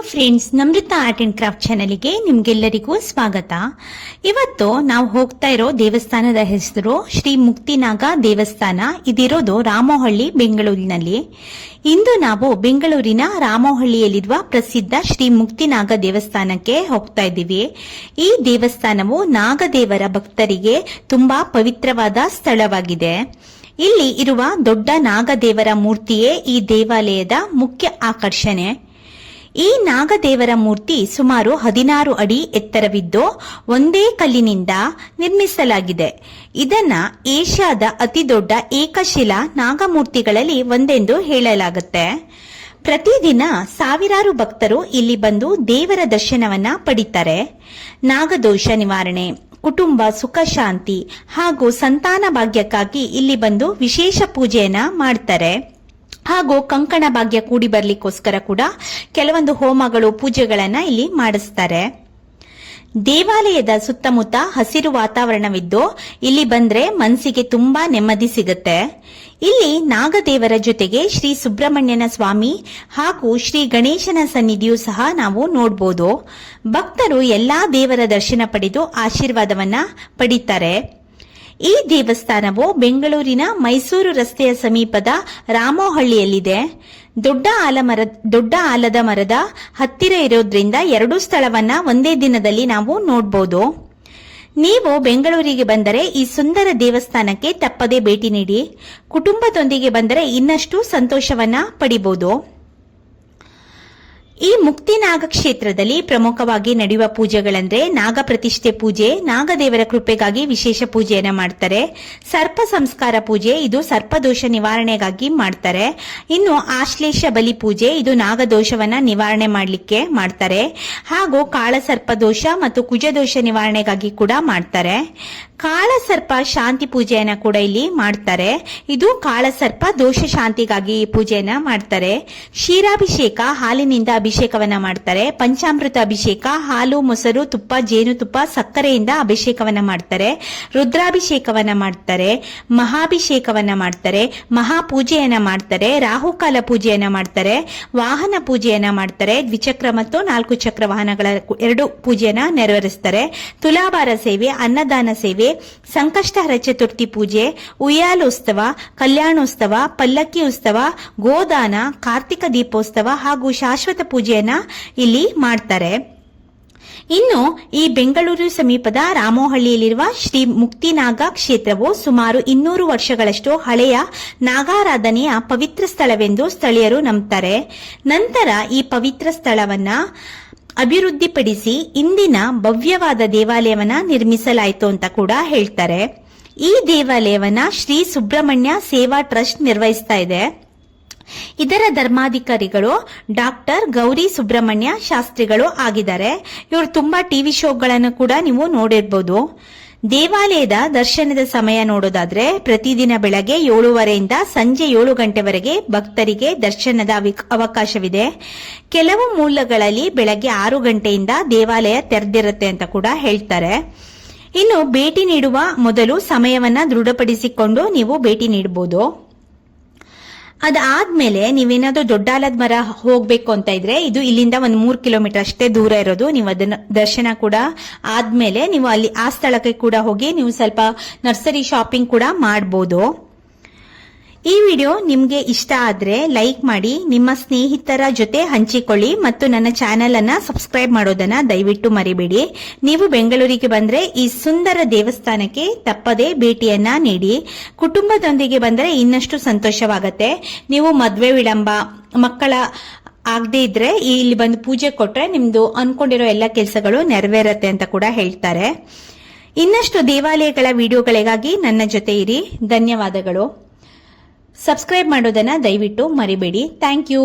Friends, Namrata art and craft ಚಾನೆಲ್ಗೆ ನಿಮ್ಗೆಲ್ಲರಿಗೂ ಸ್ವಾಗತ. ಇವತ್ತು ನಾವು ಹೋಗ್ತಾ ಇರೋ ದೇವಸ್ಥಾನದ ಹೆಸರು ಶ್ರೀ ಮುಕ್ತಿನಾಗ ದೇವಸ್ಥಾನ. ಇದಿರೋದು ರಾಮೋಹಳ್ಳಿ, ಬೆಂಗಳೂರಿನಲ್ಲಿ. ಇಂದು ನಾವು ಬೆಂಗಳೂರಿನ ರಾಮೋಹಳ್ಳಿಯಲ್ಲಿರುವ ಪ್ರಸಿದ್ಧ ಶ್ರೀ ಮುಕ್ತಿನಾಗ ದೇವಸ್ಥಾನಕ್ಕೆ ಹೋಗ್ತಾ ಇದ್ದೀವಿ. ಈ ದೇವಸ್ಥಾನವು ನಾಗದೇವರ ಭಕ್ತರಿಗೆ ತುಂಬಾ ಪವಿತ್ರವಾದ ಸ್ಥಳವಾಗಿದೆ. ಇಲ್ಲಿ ಇರುವ ದೊಡ್ಡ ನಾಗದೇವರ ಮೂರ್ತಿಯೇ ಈ ದೇವಾಲಯದ ಮುಖ್ಯ ಆಕರ್ಷಣೆ. ಈ ನಾಗದೇವರ ಮೂರ್ತಿ ಸುಮಾರು 16 ಅಡಿ ಎತ್ತರವಿದ್ದು ಒಂದೇ ಕಲ್ಲಿನಿಂದ ನಿರ್ಮಿಸಲಾಗಿದೆ. ಇದನ್ನ ಏಷ್ಯಾದ ಅತಿದೊಡ್ಡ ಏಕಶಿಲಾ ನಾಗಮೂರ್ತಿಗಳಲ್ಲಿ ಒಂದೆಂದು ಹೇಳಲಾಗುತ್ತೆ. ಪ್ರತಿದಿನ ಸಾವಿರಾರು ಭಕ್ತರು ಇಲ್ಲಿ ಬಂದು ದೇವರ ದರ್ಶನವನ್ನ ಪಡಿತಾರೆ. ನಾಗದೋಷ ನಿವಾರಣೆ, ಕುಟುಂಬ ಸುಖ ಶಾಂತಿ ಹಾಗೂ ಸಂತಾನ ಭಾಗ್ಯಕ್ಕಾಗಿ ಇಲ್ಲಿ ಬಂದು ವಿಶೇಷ ಪೂಜೆಯನ್ನ ಮಾಡ್ತಾರೆ. ಹಾಗೂ ಕಂಕಣ ಭಾಗ್ಯ ಕೂಡಿ ಬರ್ಲಿಕ್ಕೋಸ್ಕರ ಕೂಡ ಕೆಲವೊಂದು ಹೋಮಗಳು, ಪೂಜೆಗಳನ್ನ ಇಲ್ಲಿ ಮಾಡಿಸ್ತಾರೆ. ದೇವಾಲಯದ ಸುತ್ತಮುತ್ತ ಹಸಿರು ವಾತಾವರಣವಿದ್ದು ಇಲ್ಲಿ ಬಂದ್ರೆ ಮನಸ್ಸಿಗೆ ತುಂಬಾ ನೆಮ್ಮದಿ ಸಿಗುತ್ತೆ. ಇಲ್ಲಿ ನಾಗದೇವರ ಜೊತೆಗೆ ಶ್ರೀ ಸುಬ್ರಹ್ಮಣ್ಯನ ಸ್ವಾಮಿ ಹಾಗೂ ಶ್ರೀ ಗಣೇಶನ ಸನ್ನಿಧಿಯೂ ಸಹ ನಾವು ನೋಡಬಹುದು. ಭಕ್ತರು ಎಲ್ಲಾ ದೇವರ ದರ್ಶನ ಪಡೆದು ಆಶೀರ್ವಾದವನ್ನ ಪಡಿತಾರೆ. ಈ ದೇವಸ್ಥಾನವು ಬೆಂಗಳೂರಿನ ಮೈಸೂರು ರಸ್ತೆಯ ಸಮೀಪದ ರಾಮೋಹಳ್ಳಿಯಲ್ಲಿದೆ. ದೊಡ್ಡ ಆಲದ ಮರದ ಹತ್ತಿರ ಇರೋದ್ರಿಂದ ಎರಡೂ ಸ್ಥಳವನ್ನ ಒಂದೇ ದಿನದಲ್ಲಿ ನಾವು ನೋಡಬಹುದು. ನೀವು ಬೆಂಗಳೂರಿಗೆ ಬಂದರೆ ಈ ಸುಂದರ ದೇವಸ್ಥಾನಕ್ಕೆ ತಪ್ಪದೇ ಭೇಟಿ ನೀಡಿ. ಕುಟುಂಬದೊಂದಿಗೆ ಬಂದರೆ ಇನ್ನಷ್ಟು ಸಂತೋಷವನ್ನ ಪಡಿಬಹುದು. ಈ ಮುಕ್ತಿನಾಗ ಕ್ಷೇತ್ರದಲ್ಲಿ ಪ್ರಮುಖವಾಗಿ ನಡೆಯುವ ಪೂಜೆಗಳಂದ್ರೆ ನಾಗ ಪ್ರತಿಷ್ಠೆ ಪೂಜೆ, ನಾಗದೇವರ ಕೃಪೆಗಾಗಿ ವಿಶೇಷ ಪೂಜೆಯನ್ನ ಮಾಡ್ತಾರೆ. ಸರ್ಪ ಸಂಸ್ಕಾರ ಪೂಜೆ, ಇದು ಸರ್ಪದೋಷ ನಿವಾರಣೆಗಾಗಿ ಮಾಡ್ತಾರೆ. ಇನ್ನು ಆಶ್ಲೇಷ ಬಲಿ ಪೂಜೆ, ಇದು ನಾಗದೋಷವನ್ನ ನಿವಾರಣೆ ಮಾಡ್ಲಿಕ್ಕೆ ಮಾಡ್ತಾರೆ. ಹಾಗೂ ಕಾಳಸರ್ಪ ದೋಷ ಮತ್ತು ಕುಜದೋಷ ನಿವಾರಣೆಗಾಗಿ ಕೂಡ ಮಾಡ್ತಾರೆ. ಕಾಳಸರ್ಪ ಶಾಂತಿ ಪೂಜೆಯನ್ನ ಕೂಡ ಇಲ್ಲಿ ಮಾಡ್ತಾರೆ. ಇದು ಕಾಳಸರ್ಪ ದೋಷ ಶಾಂತಿಗಾಗಿ ಈ ಪೂಜೆಯನ್ನ ಮಾಡ್ತಾರೆ. ಕ್ಷೀರಾಭಿಷೇಕ, ಹಾಲಿನಿಂದ ಅಭಿಷೇಕವನ್ನ ಮಾಡ್ತಾರೆ. ಪಂಚಾಮೃತ ಅಭಿಷೇಕ, ಹಾಲು, ಮೊಸರು, ತುಪ್ಪ, ಜೇನುತುಪ್ಪ, ಸಕ್ಕರೆಯಿಂದ ಅಭಿಷೇಕವನ್ನ ಮಾಡ್ತಾರೆ. ರುದ್ರಾಭಿಷೇಕವನ್ನ ಮಾಡ್ತಾರೆ. ಮಹಾಭಿಷೇಕವನ್ನ ಮಾಡ್ತಾರೆ. ಮಹಾಪೂಜೆಯನ್ನ ಮಾಡ್ತಾರೆ. ರಾಹುಕಾಲ ಪೂಜೆಯನ್ನ ಮಾಡ್ತಾರೆ. ವಾಹನ ಪೂಜೆಯನ್ನ ಮಾಡ್ತಾರೆ. ದ್ವಿಚಕ್ರ ಮತ್ತು 4 ಚಕ್ರ ವಾಹನಗಳ 2 ಪೂಜೆಯನ್ನ ನೆರವೇರಿಸ್ತಾರೆ. ತುಲಾಭಾರ ಸೇವೆ, ಅನ್ನದಾನ ಸೇವೆ, ಸಂಕಷ್ಟಹರ ಚತುರ್ಥಿ ಪೂಜೆ, ಉಯ್ಯಾಲೋತ್ಸವ, ಕಲ್ಯಾಣೋತ್ಸವ, ಪಲ್ಲಕ್ಕಿ ಉತ್ಸವ, ಗೋದಾನ, ಕಾರ್ತಿಕ ದೀಪೋತ್ಸವ ಹಾಗೂ ಶಾಶ್ವತ ಪೂಜೆಯನ್ನ ಇಲ್ಲಿ ಮಾಡ್ತಾರೆ. ಇನ್ನು ಈ ಬೆಂಗಳೂರು ಸಮೀಪದ ರಾಮೋಹಳ್ಳಿಯಲ್ಲಿರುವ ಶ್ರೀ ಮುಕ್ತಿನಾಗ ಕ್ಷೇತ್ರವು ಸುಮಾರು 200 ವರ್ಷಗಳಷ್ಟು ಹಳೆಯ ನಾಗಾರಾಧನೆಯ ಪವಿತ್ರ ಸ್ಥಳವೆಂದು ಸ್ಥಳೀಯರು ನಂಬುತ್ತಾರೆ. ನಂತರ ಈ ಪವಿತ್ರ ಸ್ಥಳವನ್ನ ಅಭಿವೃದ್ಧಿಪಡಿಸಿ ಇಂದಿನ ಭವ್ಯವಾದ ದೇವಾಲಯವನ್ನ ನಿರ್ಮಿಸಲಾಯಿತು ಅಂತ ಕೂಡ ಹೇಳ್ತಾರೆ. ಈ ದೇವಾಲಯವನ್ನ ಶ್ರೀ ಸುಬ್ರಹ್ಮಣ್ಯ ಸೇವಾ ಟ್ರಸ್ಟ್ ನಿರ್ವಹಿಸ್ತಾ ಇದೆ. ಇದರ ಧರ್ಮಾಧಿಕಾರಿಗಳು ಡಾಕ್ಟರ್ ಗೌರಿ ಸುಬ್ರಹ್ಮಣ್ಯ ಶಾಸ್ತ್ರಿಗಳು ಆಗಿದ್ದಾರೆ. ಇವರು ತುಂಬಾ ಟಿವಿ ಶೋಗಳನ್ನು ಕೂಡ ನೀವು ನೋಡಿರ್ಬೋದು. ದೇವಾಲಯದ ದರ್ಶನದ ಸಮಯ ನೋಡೋದಾದ್ರೆ ಪ್ರತಿದಿನ ಬೆಳಗ್ಗೆ 7:30ರಿಂದ ಸಂಜೆ 7 ಗಂಟೆವರೆಗೆ ಭಕ್ತರಿಗೆ ದರ್ಶನದ ಅವಕಾಶವಿದೆ. ಕೆಲವು ಮೂಲಗಳಲ್ಲಿ ಬೆಳಗ್ಗೆ 6 ಗಂಟೆಯಿಂದ ದೇವಾಲಯ ತೆರೆದಿರುತ್ತೆ ಅಂತ ಕೂಡ ಹೇಳ್ತಾರೆ. ಇನ್ನು ಭೇಟಿ ನೀಡುವ ಮೊದಲು ಸಮಯವನ್ನ ದೃಢಪಡಿಸಿಕೊಂಡು ನೀವು ಭೇಟಿ ನೀಡಬಹುದು. ಅದಾದ್ಮೇಲೆ ನೀವೇನಾದ್ರೂ ದೊಡ್ಡ ಆಲದ ಮರ ಹೋಗ್ಬೇಕು ಅಂತ ಇದ್ರೆ ಇದು ಇಲ್ಲಿಂದ 3 ಕಿಲೋಮೀಟರ್ ಅಷ್ಟೇ ದೂರ ಇರೋದು. ನೀವು ಅದನ್ನ ದರ್ಶನ ಕೂಡ ಆದ್ಮೇಲೆ ನೀವು ಅಲ್ಲಿ ಆ ಸ್ಥಳಕ್ಕೆ ಕೂಡ ಹೋಗಿ ನೀವು ಸ್ವಲ್ಪ ನರ್ಸರಿ ಶಾಪಿಂಗ್ ಕೂಡ ಮಾಡಬಹುದು. ಈ ವಿಡಿಯೋ ನಿಮ್ಗೆ ಇಷ್ಟ ಆದ್ರೆ ಲೈಕ್ ಮಾಡಿ, ನಿಮ್ಮ ಸ್ನೇಹಿತರ ಜೊತೆ ಹಂಚಿಕೊಳ್ಳಿ ಮತ್ತು ನನ್ನ ಚಾನೆಲ್ ಅನ್ನ ಸಬ್ಸ್ಕ್ರೈಬ್ ಮಾಡೋದನ್ನ ದಯವಿಟ್ಟು ಮರಿಬೇಡಿ. ನೀವು ಬೆಂಗಳೂರಿಗೆ ಬಂದ್ರೆ ಈ ಸುಂದರ ದೇವಸ್ಥಾನಕ್ಕೆ ತಪ್ಪದೇ ಭೇಟಿಯನ್ನ ನೀಡಿ. ಕುಟುಂಬದೊಂದಿಗೆ ಬಂದ್ರೆ ಇನ್ನಷ್ಟು ಸಂತೋಷವಾಗತ್ತೆ. ನೀವು ಮದ್ವೆ ವಿಳಂಬ, ಮಕ್ಕಳ ಆಗದೆ ಇದ್ರೆ ಇಲ್ಲಿ ಬಂದು ಪೂಜೆ ಕೊಟ್ರೆ ನಿಮ್ದು ಅನ್ಕೊಂಡಿರೋ ಎಲ್ಲ ಕೆಲಸಗಳು ನೆರವೇರತ್ತೆ ಅಂತ ಕೂಡ ಹೇಳ್ತಾರೆ. ಇನ್ನಷ್ಟು ದೇವಾಲಯಗಳ ವಿಡಿಯೋಗಳಿಗಾಗಿ ನನ್ನ ಜೊತೆ ಇರಿ. ಧನ್ಯವಾದಗಳು. ಸಬ್ಸ್ಕ್ರೈಬ್ ಮಾಡೋದನ್ನ ದಯವಿಟ್ಟು ಮರಿಬೇಡಿ. Thank you.